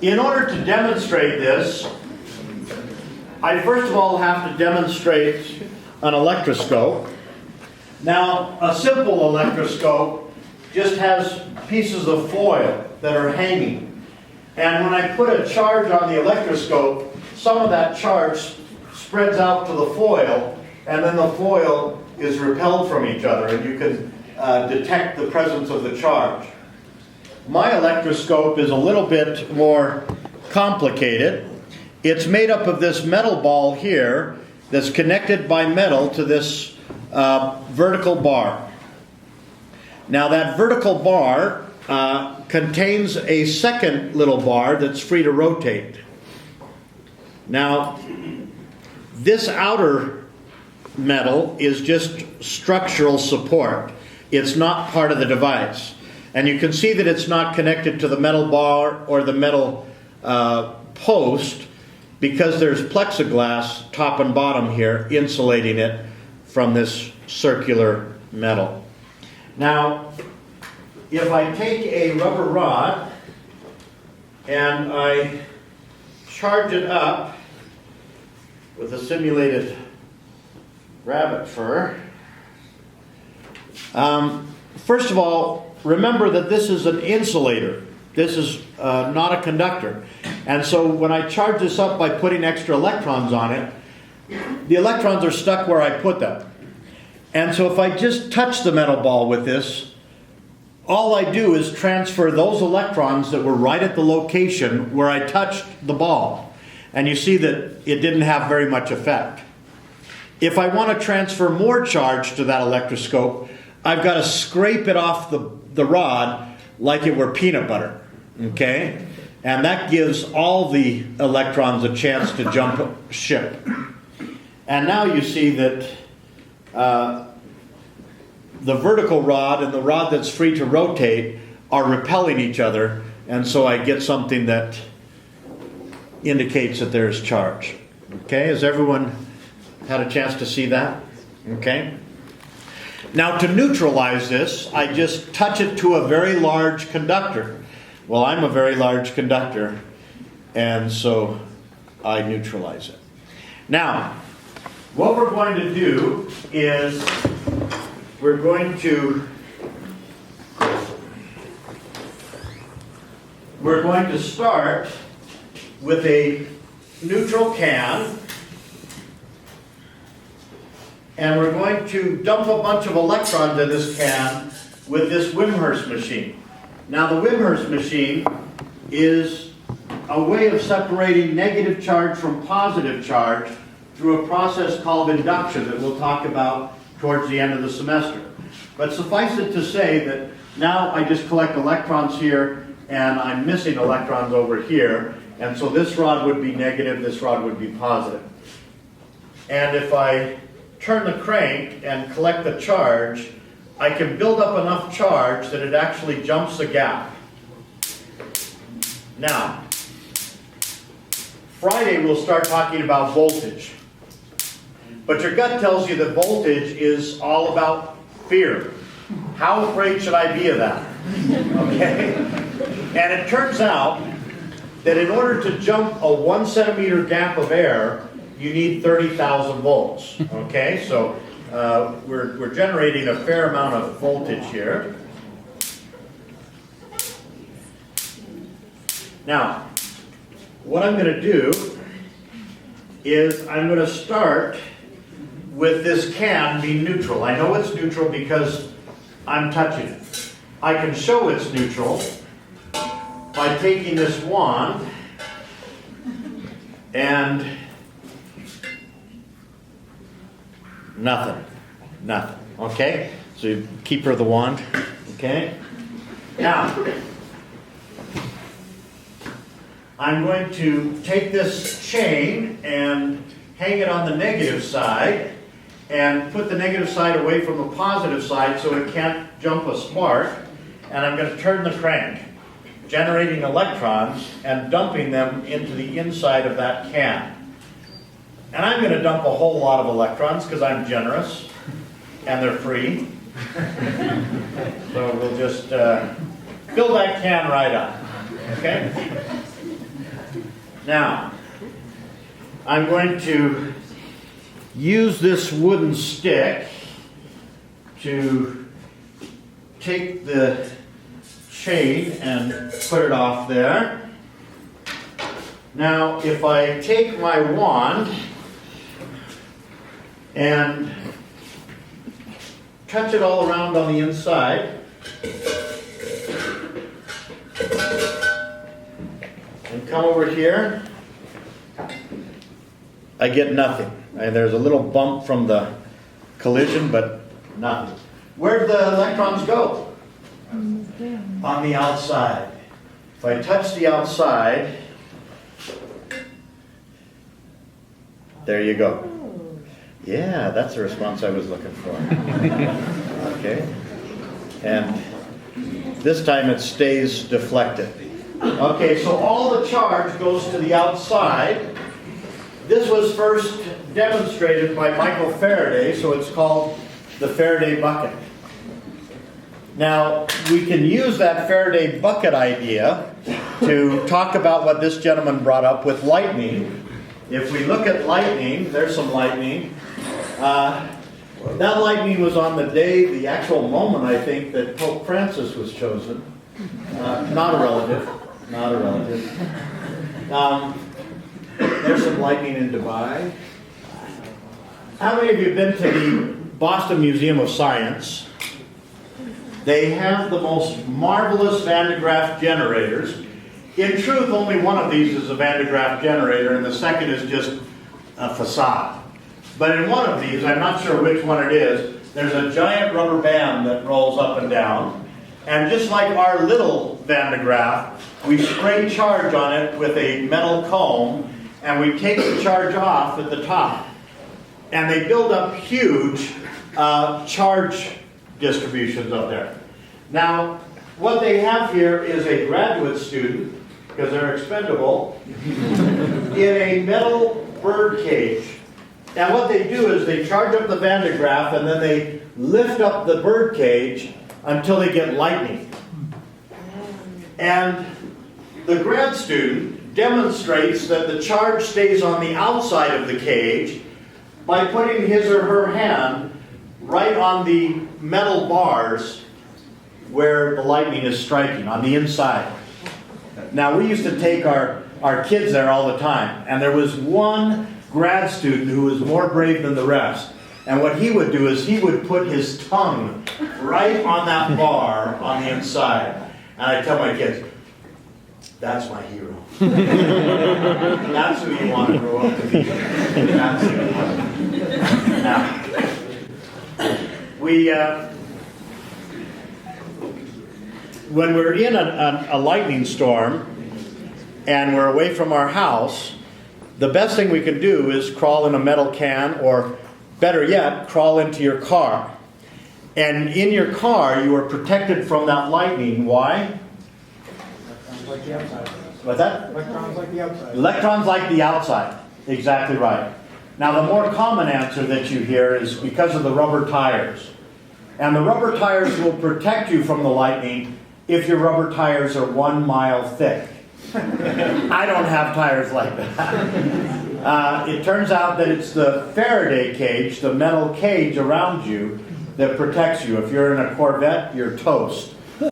In order to demonstrate this, I first of all have to demonstrate an electroscope. Now, a simple electroscope just has pieces of foil that are hanging. And when I put a charge on the electroscope, some of that charge spreads out to the foil, and then the foil is repelled from each other, and you can detect the presence of the charge. My electroscope is a little bit more complicated. It's made up of this metal ball here that's connected by metal to this vertical bar. Now that vertical bar contains a second little bar that's free to rotate. Now this outer metal is just structural support. It's not part of the device. And you can see that it's not connected to the metal bar or the metal post because there's plexiglass top and bottom here insulating it from this circular metal. Now, if I take a rubber rod and I charge it up with a simulated rabbit fur, first of all, remember that this is an insulator. This is not a conductor. And so when I charge this up by putting extra electrons on it, the electrons are stuck where I put them. And so if I just touch the metal ball with this, all I do is transfer those electrons that were right at the location where I touched the ball. And you see that it didn't have very much effect. If I want to transfer more charge to that electroscope, I've got to scrape it off the rod like it were peanut butter, okay? And that gives all the electrons a chance to jump ship. And now you see that the vertical rod and the rod that's free to rotate are repelling each other, and so I get something that indicates that there's charge. Okay, has everyone had a chance to see that? Okay. Now to neutralize this, I just touch it to a very large conductor. Well, I'm a very large conductor, and so I neutralize it. Now, what we're going to do is we're going to start with a neutral can, and we're going to dump a bunch of electrons in this can with this Wimshurst machine. Now the Wimshurst machine is a way of separating negative charge from positive charge through a process called induction that we'll talk about towards the end of the semester. But suffice it to say that now I just collect electrons here and I'm missing electrons over here, and so this rod would be negative, this rod would be positive. And if I turn the crank and collect the charge, I can build up enough charge that it actually jumps the gap. Now, Friday we'll start talking about voltage. But your gut tells you that voltage is all about fear. How afraid should I be of that? Okay? And it turns out that in order to jump a 1 centimeter gap of air, you need 30,000 volts. Okay? So we're generating a fair amount of voltage here. Now, what I'm going to do is I'm going to start with this can being neutral. I know it's neutral because I'm touching it. I can show it's neutral by taking this wand and nothing. Okay? So you keep her the wand. Okay? Now, I'm going to take this chain and hang it on the negative side and put the negative side away from the positive side so it can't jump a spark. And I'm going to turn the crank, generating electrons and dumping them into the inside of that can. And I'm going to dump a whole lot of electrons because I'm generous and they're free. So we'll just fill that can right up. Okay? Now, I'm going to use this wooden stick to take the chain and put it off there. Now, if I take my wand and touch it all around on the inside, and come over here, I get nothing. And there's a little bump from the collision, but nothing. Where'd the electrons go? On the outside. If I touch the outside, there you go. Yeah, that's the response I was looking for. Okay. And this time it stays deflected. Okay, so all the charge goes to the outside. This was first demonstrated by Michael Faraday, so it's called the Faraday bucket. Now, we can use that Faraday bucket idea to talk about what this gentleman brought up with lightning. If we look at lightning, there's some lightning. That lightning was on the day, the actual moment, I think, that Pope Francis was chosen. Not a relative. Not a relative. There's some lightning in Dubai. How many of you have been to the Boston Museum of Science? They have the most marvelous Van de Graaff generators. In truth, only one of these is a Van de Graaff generator, and the second is just a facade. But in one of these, I'm not sure which one it is, there's a giant rubber band that rolls up and down. And just like our little Van de Graaff, we spray charge on it with a metal comb, and we take the charge off at the top. And they build up huge charge distributions up there. Now, what they have here is a graduate student, because they're expendable, in a metal bird cage. And what they do is they charge up the Van de Graaff, and then they lift up the bird cage until they get lightning. And the grad student demonstrates that the charge stays on the outside of the cage by putting his or her hand right on the metal bars where the lightning is striking, on the inside. Now, we used to take our kids there all the time, and there was one grad student who was more brave than the rest. And what he would do is he would put his tongue right on that bar on the inside. And I tell my kids, that's my hero. That's who you want to grow up to be. That's who you want to be. Now, when we're in a lightning storm and we're away from our house, the best thing we can do is crawl in a metal can, or better yet, crawl into your car. And in your car, you are protected from that lightning. Why? Electrons like the outside. What's that? Electrons like the outside. Electrons like the outside. Exactly right. Now, the more common answer that you hear is because of the rubber tires. And the rubber tires will protect you from the lightning if your rubber tires are 1 mile thick. I don't have tires like that. It turns out that it's the Faraday cage, the metal cage around you, that protects you. If you're in a Corvette, you're toast.